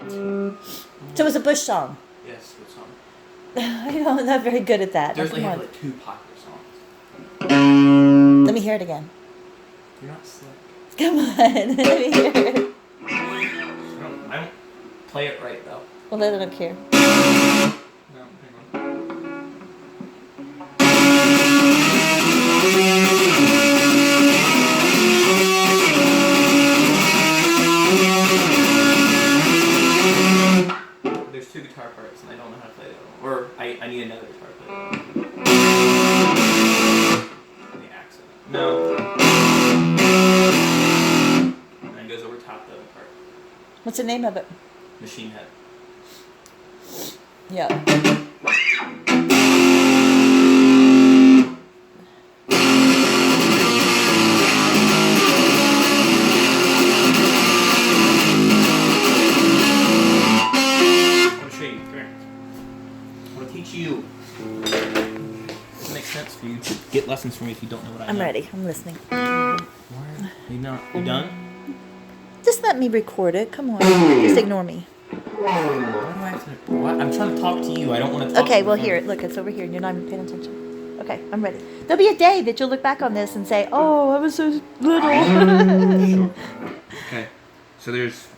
So it's a Bush song. Yes, what song? I'm not very good at that. They Come have on. like 2 popular songs. Let me hear it again. You're not slick. Come on. Let me hear it. I don't play it right though. Well, I don't care. No, hang on. There's 2 guitar parts and I don't know how to play the other one. Or I need another guitar player. The accent. No. And then it goes over top the other part. What's the name of it? Machine Head. Yeah. You. Does it make sense for you to get lessons from me if you don't know what I know? I'm ready. I'm listening. Why? You not? You done? Just let me record it. Come on. Just ignore me. Why do I have to? What? I'm trying to talk to you. I don't want to talk Okay, to well, the here. phone. Look, it's over here. You're not even paying attention. Okay, I'm ready. There'll be a day that you'll look back on this and say, oh, I was so little. Sure. Okay. So there's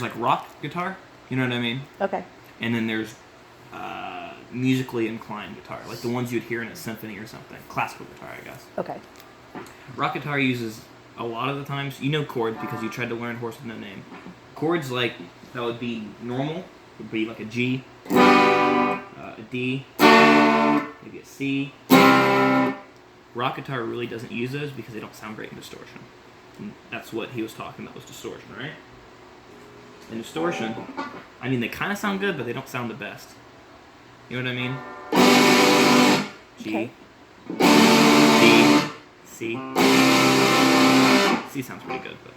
like rock guitar. You know what I mean? Okay. And then there's musically inclined guitar, like the ones you'd hear in a symphony or something. Classical guitar, I guess. Okay. Rock guitar uses a lot of the times, chords because you tried to learn Horse with No Name. Chords like that would be normal, would be like a G, a D, maybe a C. Rock guitar really doesn't use those because they don't sound great in distortion. And that's what he was talking about, was distortion, right? In distortion, they kind of sound good, but they don't sound the best. You know what I mean? G, Okay. D, C. C sounds pretty good, but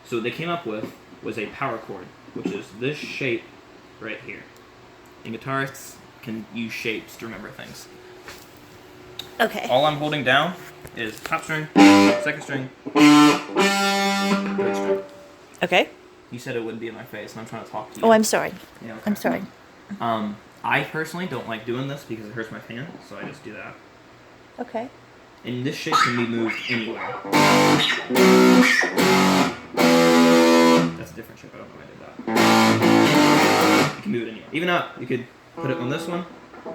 so what they came up with was a power chord, which is this shape right here. And guitarists can use shapes to remember things. Okay. All I'm holding down is top string, second string, third string. Okay. You said it wouldn't be in my face, and I'm trying to talk to you. Oh, I'm sorry. Yeah, okay. I'm sorry. I personally don't like doing this because it hurts my hand, so I just do that. Okay. And this shape can be moved anywhere. That's a different shape. I don't know why I did that. You can move it anywhere. Even up, you could put it on this one.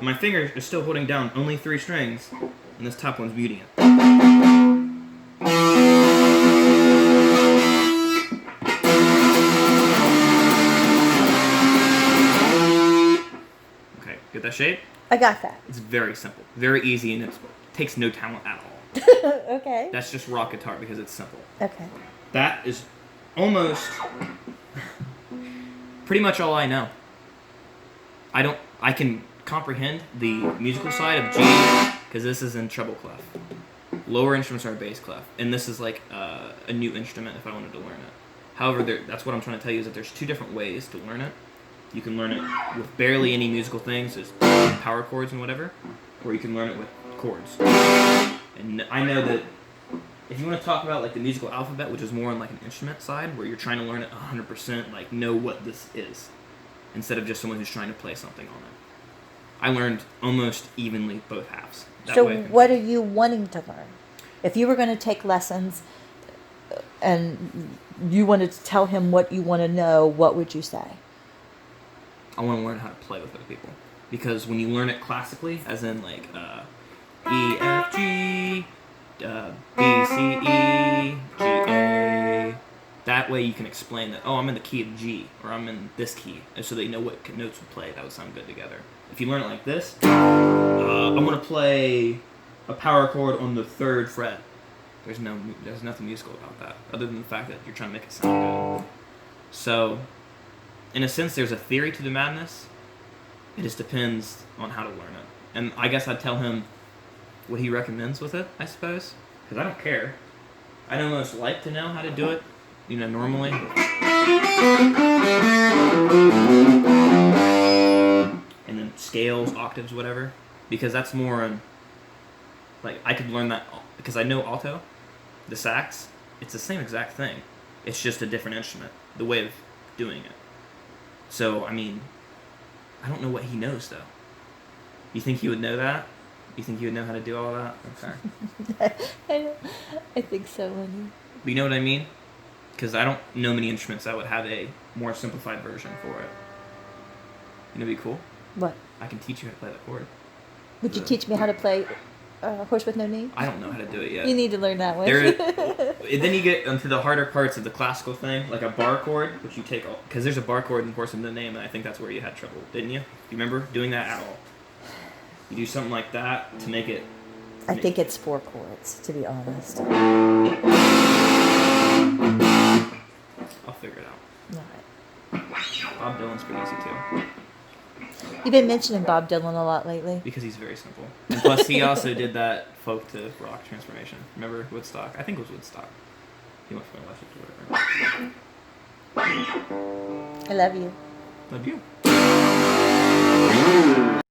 My finger is still holding down only 3 strings, and this top one's muting it. Okay, get that shape? I got that. It's very simple, very easy, and it takes no talent at all. Okay. That's just rock guitar because it's simple. Okay. That is almost pretty much all I know. I can comprehend the musical side of G because this is in treble clef. Lower instruments are bass clef, and this is like a new instrument if I wanted to learn it. However, that's what I'm trying to tell you is that there's 2 different ways to learn it. You can learn it with barely any musical things, as power chords and whatever, or you can learn it with chords. And I know that if you want to talk about like the musical alphabet, which is more on like an instrument side, where you're trying to learn it 100%, like know what this is, instead of just someone who's trying to play something on it. I learned almost evenly both halves. So what are you wanting to learn? If you were going to take lessons and you wanted to tell him what you want to know, what would you say? I want to learn how to play with other people. Because when you learn it classically, as in like E, F, G, B, C, E, G, A, that way you can explain that, oh, I'm in the key of G, or I'm in this key, and so they know what notes would play that would sound good together. If you learn it like this, I'm going to play a power chord on the 3rd fret. There's nothing musical about that, other than the fact that you're trying to make it sound good. So, in a sense, there's a theory to the madness. It just depends on how to learn it. And I guess I'd tell him what he recommends with it, I suppose. Because I don't care. I'd almost like to know how to do it, normally. And then scales, octaves, whatever. Because that's more on... Like, I could learn that... Because I know alto, the sax, it's the same exact thing. It's just a different instrument. The way of doing it. So, I mean, I don't know what he knows, though. You think he would know that? You think he would know how to do all that? Okay. I think so, Lenny. But you know what I mean? Because I don't know many instruments that would have a more simplified version for it. You know, what'd be cool? What? I can teach you how to play that chord. Would you teach me how to play Horse with No Name? I don't know how to do it yet. You need to learn that one. Then you get into the harder parts of the classical thing, like a bar chord, which you take all, because there's a bar chord in Horse with No Name, and I think that's where you had trouble, didn't you? You remember doing that at all? You do something like that to make it. I think it's 4 chords, to be honest. I'll figure it out. All right. Bob Dylan's pretty easy too, You've been mentioning Bob Dylan a lot lately. because he's very simple. And plus, he also did that folk to rock transformation. Remember Woodstock? I think it was Woodstock. He went from Electric to whatever. I love you. Love you.